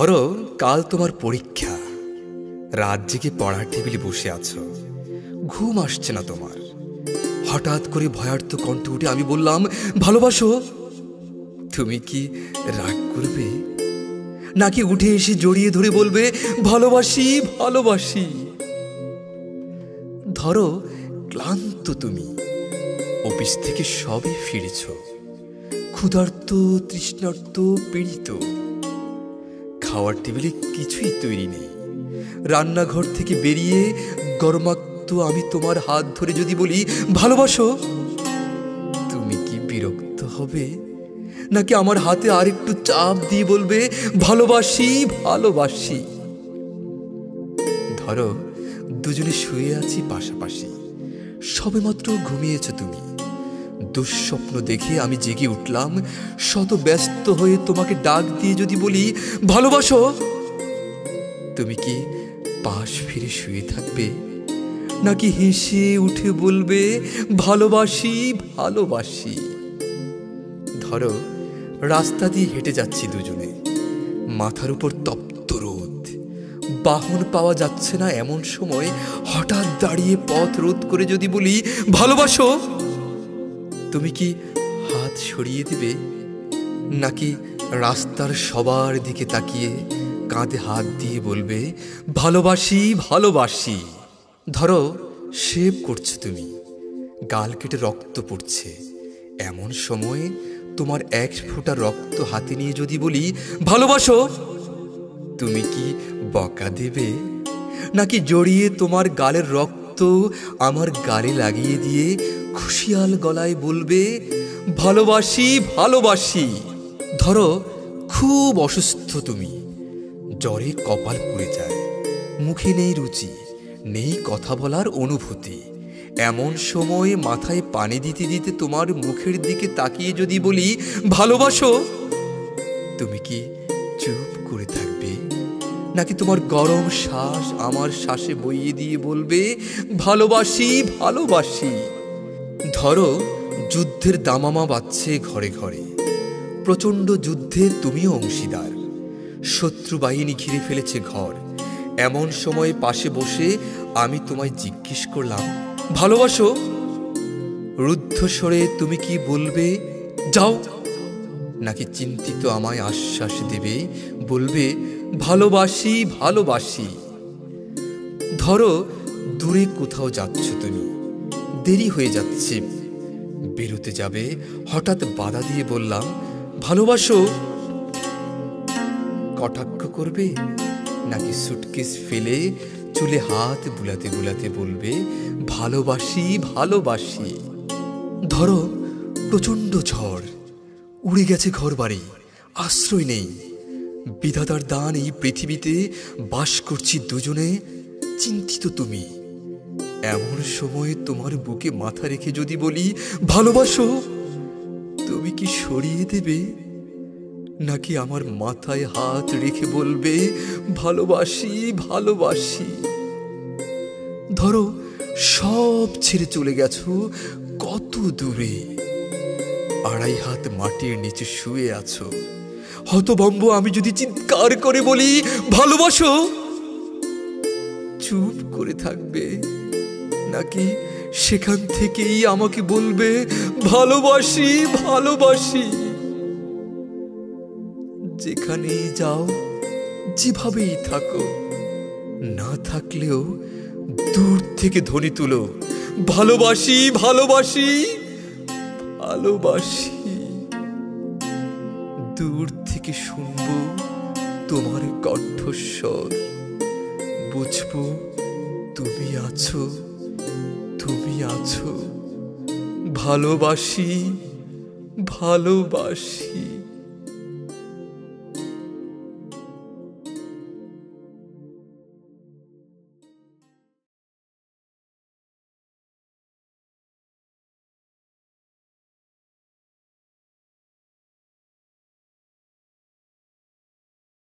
ধরো কাল তোমার পরীক্ষা, রাত জেগে পড়ার টেবিলে বসে আছো, ঘুম আসছে না তোমার। হঠাৎ করে ভয়ার্ত কণ্ঠে উঠে আমি বললাম, ভালোবাসো। তুমি কি রাগ করবে, নাকি উঠে এসে জড়িয়ে ধরে বলবে, ভালোবাসি ভালোবাসি? ধরো ক্লান্ত তুমি, অফিস থেকে সবে ফিরেছ, ক্ষুধার্ত, তৃষ্ণার্ত, পীড়িত। খাওয়ার টেবিলে কিছুই তৈরি নেই। রান্নাঘর থেকে বেরিয়ে গরমাক্ত আমি তোমার হাত ধরে যদি বলি, ভালোবাসো, তুমি কি বিরক্ত হবে, নাকি আমার হাতে আরেকটু চাপ দিয়ে বলবে, ভালোবাসি ভালোবাসি? ধরো দুজনে শুয়ে আছি পাশাপাশি, সবেমাত্র ঘুমিয়েছ তুমি। দুঃস্বপ্ন দেখে আমি জেগে উঠলাম, শত ব্যস্ত হয়ে তোমাকে ডাক দিয়ে যদি বলি, ভালোবাসো, তুমি কি পাশ ফিরে শুয়ে থাকবে, নাকি হেসে উঠে বলবে, ভালোবাসি ভালোবাসি? ধরো রাস্তা দিয়ে হেঁটে যাচ্ছি দুজনে, মাথার উপর তপ্ত রোদ, বাহন পাওয়া যাচ্ছে না এমন সময় হঠাৎ দাঁড়িয়ে পথ রোধ করে যদি বলি, ভালোবাসো, তুমি কি হাত সরিয়ে দিবে, নাকি রাস্তার সবার দিকে তাকিয়ে কাঁধে হাত দিয়ে বলবে, ভালোবাসি ভালোবাসি? ধরো শেভ করছো তুমি, গাল কেটে রক্ত পড়ছে, এমন সময় তোমার এক ফোঁটা রক্ত হাতে নিয়ে যদি বলি, ভালোবাসো, তুমি কি বকা দেবে, নাকি জড়িয়ে তোমার গালের রক্ত আমার গালে লাগিয়ে দিয়ে খুশিয়াল গলায় বলবে, ভালোবাসি ভালোবাসি? ধরো খুব অসুস্থ তুমি, জ্বরে কপাল পুড়ে যায়, মুখে নেই রুচি, নেই কথা বলার অনুভূতি। এমন সময় মাথায় পানি দিতে দিতে তোমার মুখের দিকে তাকিয়ে যদি বলি, ভালোবাসো, তুমি কি চুপ করে থাকবে, নাকি তোমার গরম শ্বাস আমার শ্বাসে বইয়ে দিয়ে বলবে, ভালোবাসি ভালোবাসি? ধরো যুদ্ধের দামামা বাজছে ঘরে ঘরে, প্রচণ্ড যুদ্ধে তুমিও অংশীদার, শত্রু বাহিনী ঘিরে ফেলেছে ঘর। এমন সময় পাশে বসে আমি তোমায় জিজ্ঞেস করলাম, ভালোবাসো? রুদ্ধস্বরে তুমি কি বলবে, যাও, নাকি চিন্তিত আমায় আশ্বাস দেবে, বলবে, ভালোবাসি ভালোবাসি? ধরো দূরে কোথাও যাচ্ছ তুমি, দেরি হয়ে যাচ্ছে, বেরোতে যাবে, হঠাৎ বাধা দিয়ে বললাম, ভালোবাসো? কটাক্ষ করবে, নাকি সুটকেস ফেলে চুলে হাত বুলাতে বুলাতে বলবে, ভালোবাসি ভালোবাসি? ধরো প্রচণ্ড ঝড়, উড়ে গেছে ঘর বাড়ি, আশ্রয় নেই, বিধাতার দান এই পৃথিবীতে বাস করছি দুজনে, চিন্তিত তুমি। এমন সময় তোমার বুকে মাথা রেখে যদি বলি, ভালোবাসো, তুমি কি সরিয়ে দেবে, নাকি আমার মাথায় হাত রেখে বলবে, ভালোবাসি ভালোবাসি? ধরো সব ছেড়ে চলে গেছো কত দূরে, 2.5 হাত মাটির নিচে শুয়ে আছো, হতভম্ব আমি যদি চিৎকার করে বলি, ভালোবাসো, চুপ করে থাকবে, নাকি সেখান থেকেই আমাকে বলবে, ভালোবাসি ভালোবাসি? যেখানেই যাও, যেভাবেই থাকো, না থাকলেও দূর থেকে ধ্বনি তুলো, ভালোবাসি ভালোবাসি ভালোবাসি। দূর থেকে শুনবো তোমার কণ্ঠস্বর, বুঝবো তুমি আছো, তুমি আছো, ভালোবাসি ভালোবাসি।